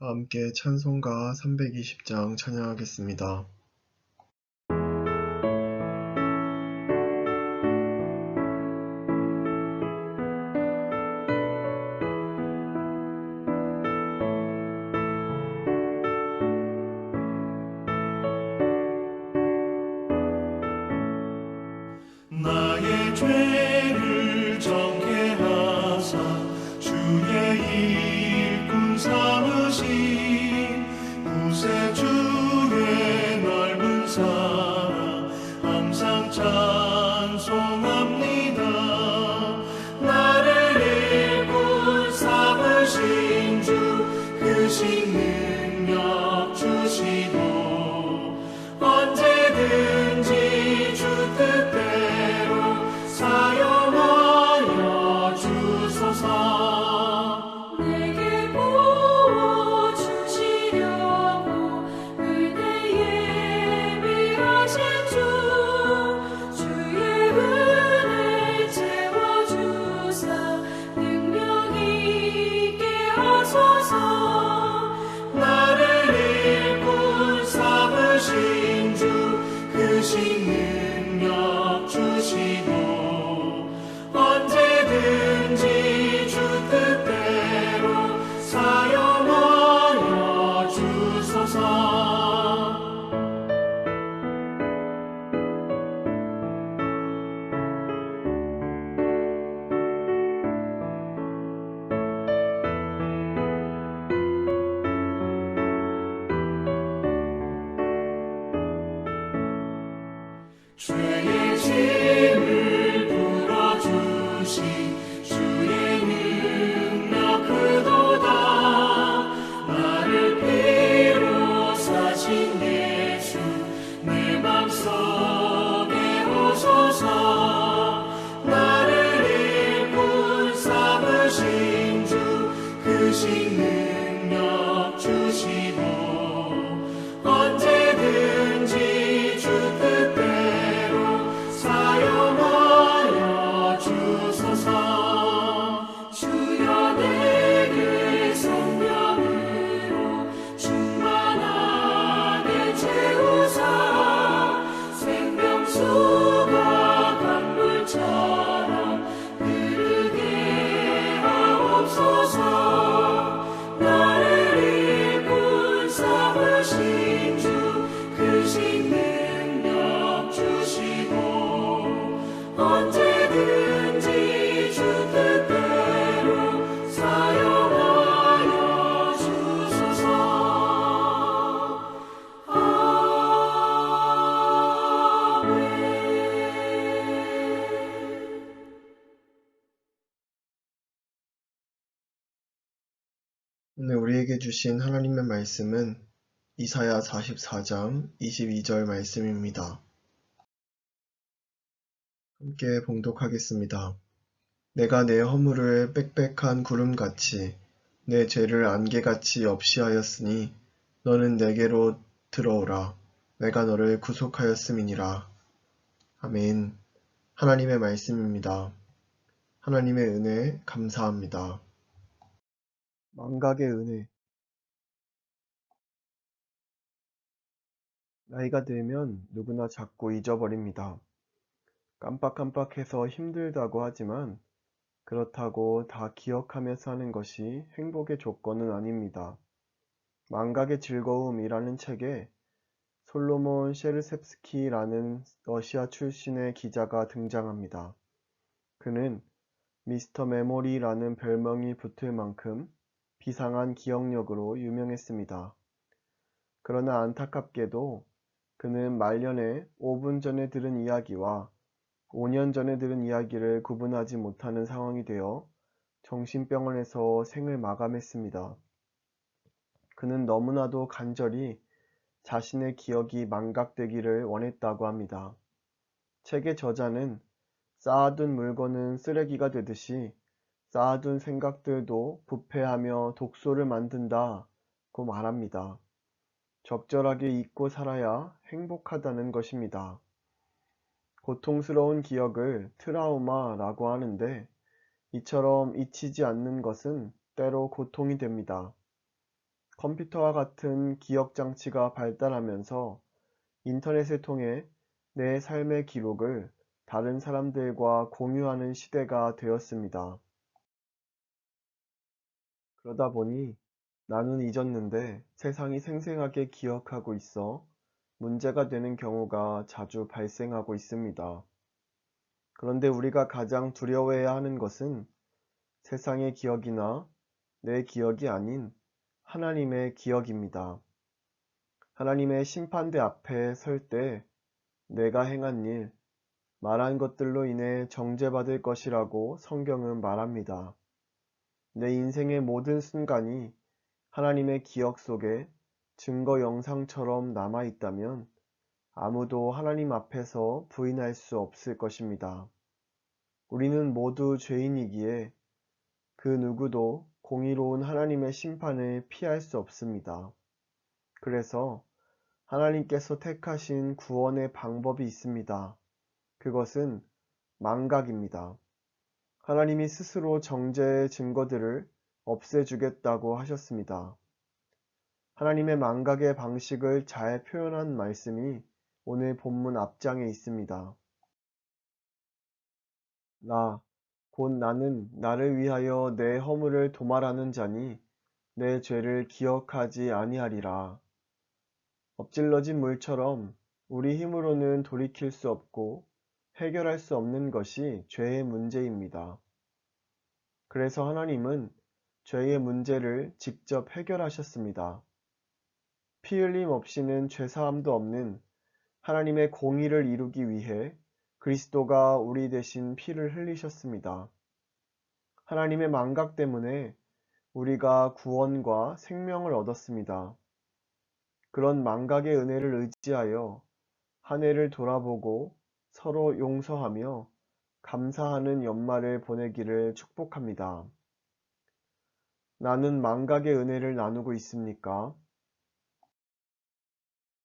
함께 찬송가 320장 찬양하겠습니다. 나의 죄를 정케 하사 주의 일꾼 삼으신 구세주의 넓은 사랑 항상 찬송합니다. 나를 일꾼 삼으신 주 크신 능력 주시고 언제든지 주 뜻대로 사용하여 주소서. 내게 부어주시려고 은혜에 예비하신 주 주의 은혜 채워주사 능력 있게 하소서. 나를 일꾼 삼으신 주 크신 능력 주시고 언제든지 주 뜻대로 사용하여 주소서. 죄의 짐을 풀어주신 주의 능력 크도다. 나를 피로 사신 예수 내 맘속에 오소서. 나를 일꾼 삼으신 주 크신 능력 주시고 언제든지 주 뜻대로 사용하여 주소서. 주여 내게 성령으로 충만하게 채우사 생명수가 강물처럼 흐르게 하옵소서. 나를 일꾼 삼으신 주 크신 능력 주시고 언제든지 주 뜻대로 사용하여 주소서. 아멘. 오늘 우리에게 주신 하나님의 말씀은 이사야 44장 22절 말씀입니다. 함께 봉독하겠습니다. 내가 내 허물을 빽빽한 구름같이 내 죄를 안개같이 없이 하였으니 너는 내게로 들어오라. 내가 너를 구속하였음이니라. 아멘. 하나님의 말씀입니다. 하나님의 은혜 감사합니다. 망각의 은혜. 나이가 들면 누구나 자꾸 잊어버립니다. 깜빡깜빡해서 힘들다고 하지만 그렇다고 다 기억하며 사는 것이 행복의 조건은 아닙니다. 망각의 즐거움이라는 책에 솔로몬 셰르셉스키라는 러시아 출신의 기자가 등장합니다. 그는 미스터 메모리라는 별명이 붙을 만큼 비상한 기억력으로 유명했습니다. 그러나 안타깝게도 그는 말년에 5분 전에 들은 이야기와 5년 전에 들은 이야기를 구분하지 못하는 상황이 되어 정신병원에서 생을 마감했습니다. 그는 너무나도 간절히 자신의 기억이 망각되기를 원했다고 합니다. 책의 저자는 쌓아둔 물건은 쓰레기가 되듯이 쌓아둔 생각들도 부패하며 독소를 만든다고 말합니다. 적절하게 잊고 살아야 행복하다는 것입니다. 고통스러운 기억을 트라우마라고 하는데 이처럼 잊히지 않는 것은 때로 고통이 됩니다. 컴퓨터와 같은 기억 장치가 발달하면서 인터넷을 통해 내 삶의 기록을 다른 사람들과 공유하는 시대가 되었습니다. 그러다 보니 나는 잊었는데 세상이 생생하게 기억하고 있어 문제가 되는 경우가 자주 발생하고 있습니다. 그런데 우리가 가장 두려워해야 하는 것은 세상의 기억이나 내 기억이 아닌 하나님의 기억입니다. 하나님의 심판대 앞에 설 때 내가 행한 일, 말한 것들로 인해 정죄받을 것이라고 성경은 말합니다. 내 인생의 모든 순간이 하나님의 기억 속에 증거 영상처럼 남아있다면 아무도 하나님 앞에서 부인할 수 없을 것입니다. 우리는 모두 죄인이기에 그 누구도 공의로운 하나님의 심판을 피할 수 없습니다. 그래서 하나님께서 택하신 구원의 방법이 있습니다. 그것은 망각입니다. 하나님이 스스로 정죄의 증거들을 없애주겠다고 하셨습니다. 하나님의 망각의 방식을 잘 표현한 말씀이 오늘 본문 앞장에 있습니다. 곧 나는 나를 위하여 내 허물을 도말하는 자니 내 죄를 기억하지 아니하리라. 엎질러진 물처럼 우리 힘으로는 돌이킬 수 없고 해결할 수 없는 것이 죄의 문제입니다. 그래서 하나님은 죄의 문제를 직접 해결하셨습니다. 피 흘림 없이는 죄사함도 없는 하나님의 공의를 이루기 위해 그리스도가 우리 대신 피를 흘리셨습니다. 하나님의 망각 때문에 우리가 구원과 생명을 얻었습니다. 그런 망각의 은혜를 의지하여 한 해를 돌아보고 서로 용서하며 감사하는 연말을 보내기를 축복합니다. 나는 망각의 은혜를 나누고 있습니까?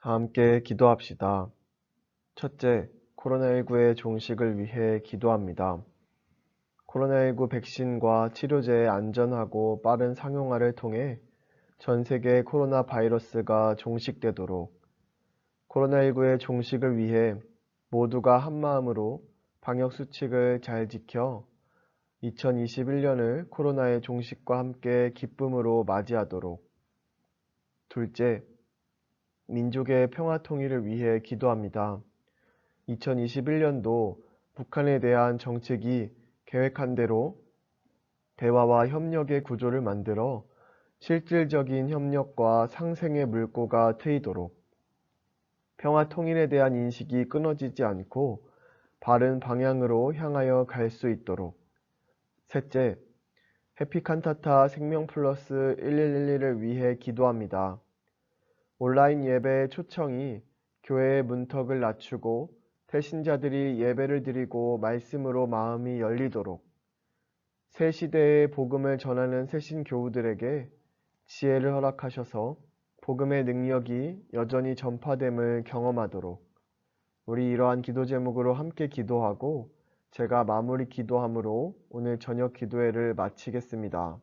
다 함께 기도합시다. 첫째, 코로나19의 종식을 위해 기도합니다. 코로나19 백신과 치료제의 안전하고 빠른 상용화를 통해 전 세계 코로나 바이러스가 종식되도록 코로나19의 종식을 위해 모두가 한마음으로 방역수칙을 잘 지켜 2021년을 코로나의 종식과 함께 기쁨으로 맞이하도록. 둘째, 민족의 평화 통일을 위해 기도합니다. 2021년도 북한에 대한 정책이 계획한 대로 대화와 협력의 구조를 만들어 실질적인 협력과 상생의 물꼬가 트이도록 평화 통일에 대한 인식이 끊어지지 않고 바른 방향으로 향하여 갈 수 있도록. 셋째, 해피칸타타 생명플러스 1111을 위해 기도합니다. 온라인 예배의 초청이 교회의 문턱을 낮추고 태신자들이 예배를 드리고 말씀으로 마음이 열리도록 새 시대의 복음을 전하는 새신 교우들에게 지혜를 허락하셔서 복음의 능력이 여전히 전파됨을 경험하도록 우리 이러한 기도 제목으로 함께 기도하고 제가 마무리 기도함으로 오늘 저녁 기도회를 마치겠습니다.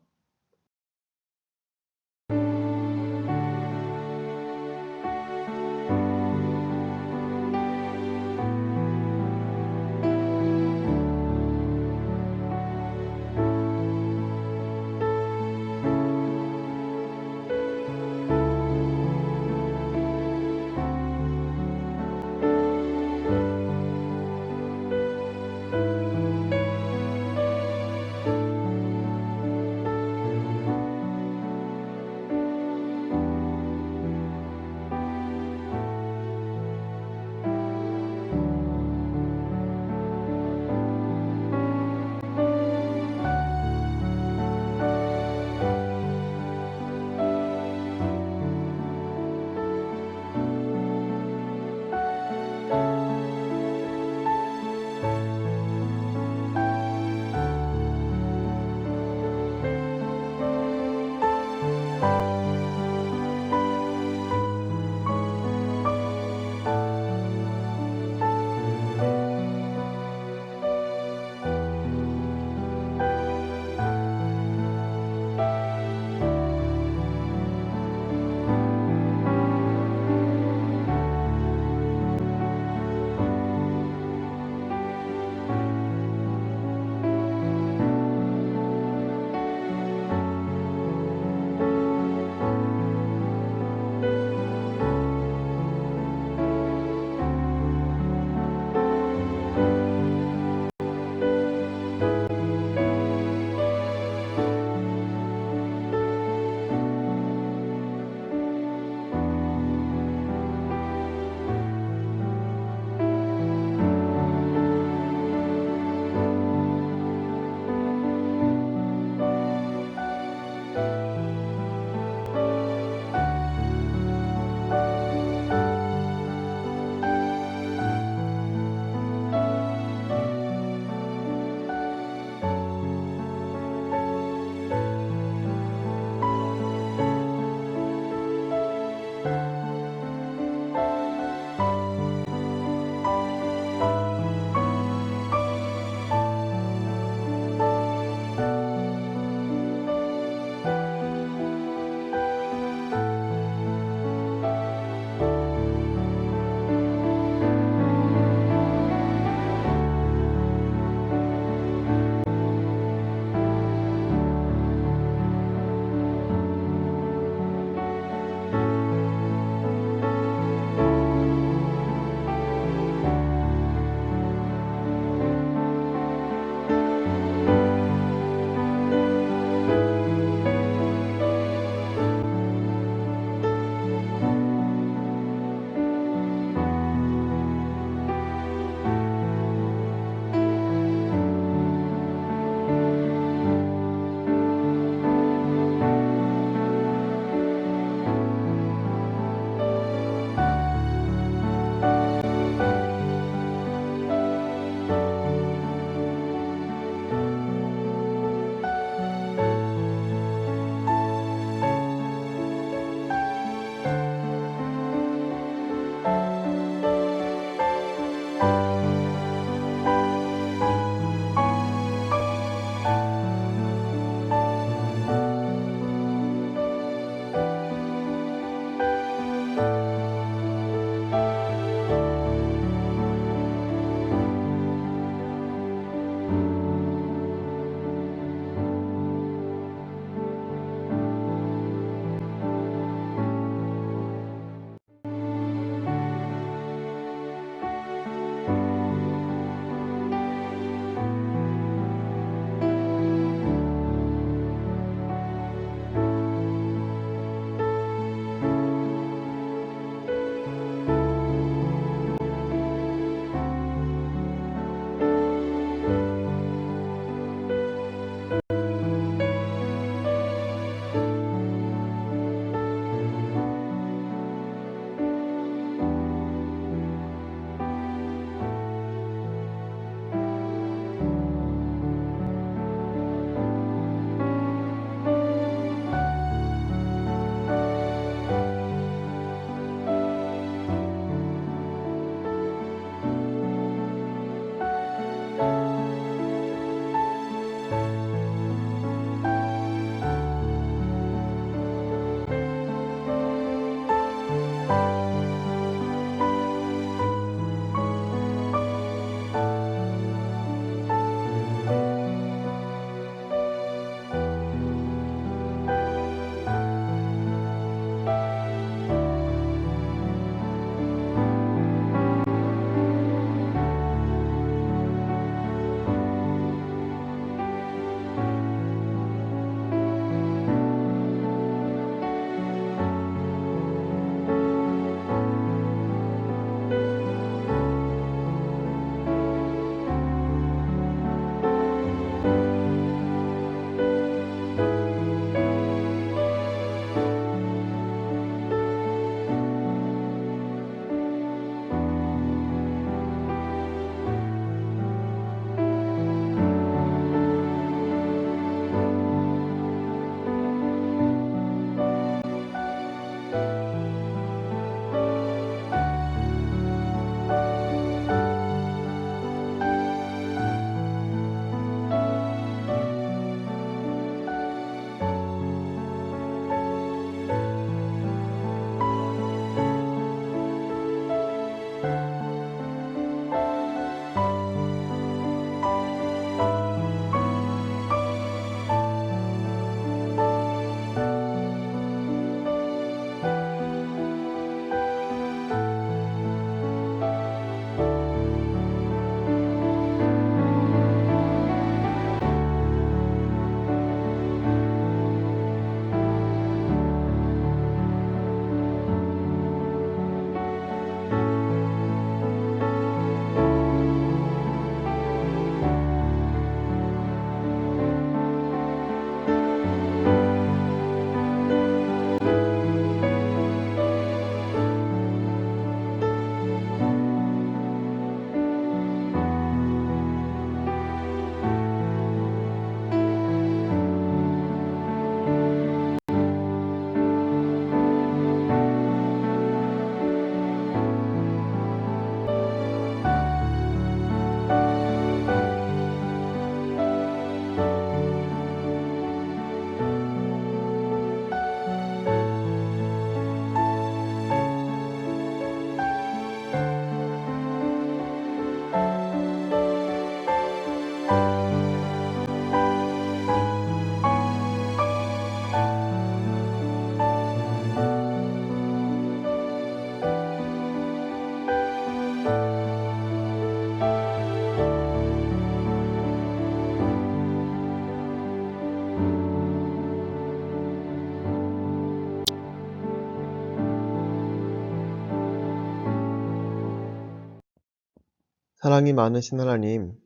사랑이 많으신 하나님,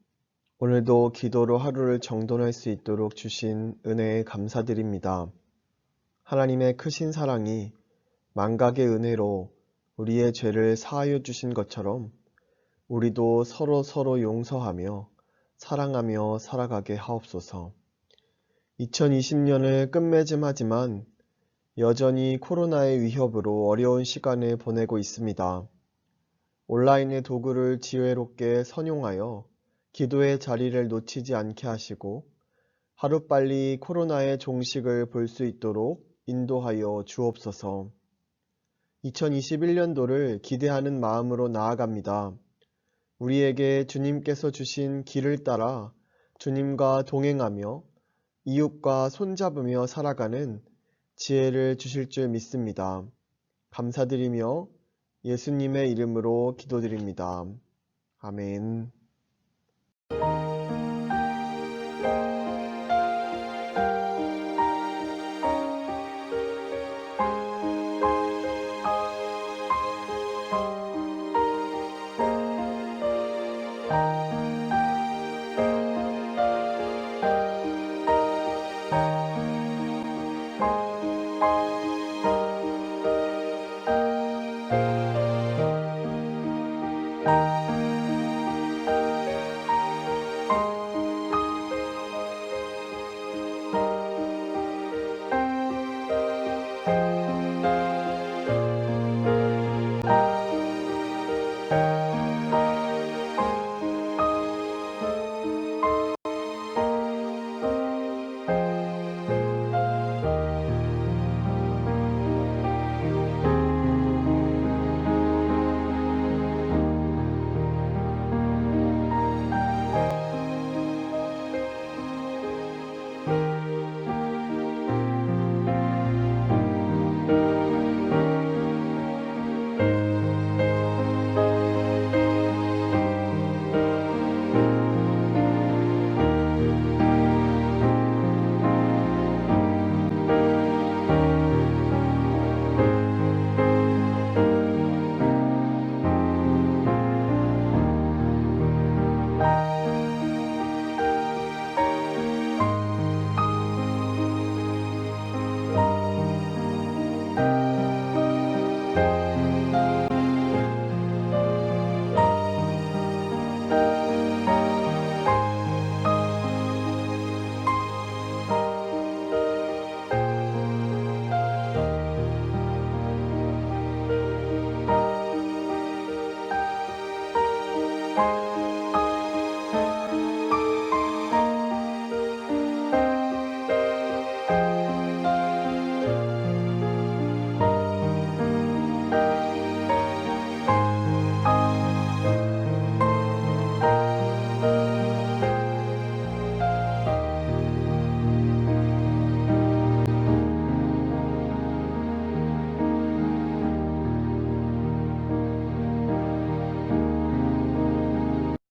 오늘도 기도로 하루를 정돈할 수 있도록 주신 은혜에 감사드립니다. 하나님의 크신 사랑이 만각의 은혜로 우리의 죄를 사하여 주신 것처럼 우리도 서로 용서하며 사랑하며 살아가게 하옵소서. 2020년을 끝맺음하지만 여전히 코로나의 위협으로 어려운 시간을 보내고 있습니다. 온라인의 도구를 지혜롭게 선용하여 기도의 자리를 놓치지 않게 하시고 하루빨리 코로나의 종식을 볼 수 있도록 인도하여 주옵소서. 2021년도를 기대하는 마음으로 나아갑니다. 우리에게 주님께서 주신 길을 따라 주님과 동행하며 이웃과 손잡으며 살아가는 지혜를 주실 줄 믿습니다. 감사드리며 예수님의 이름으로 기도드립니다. 아멘.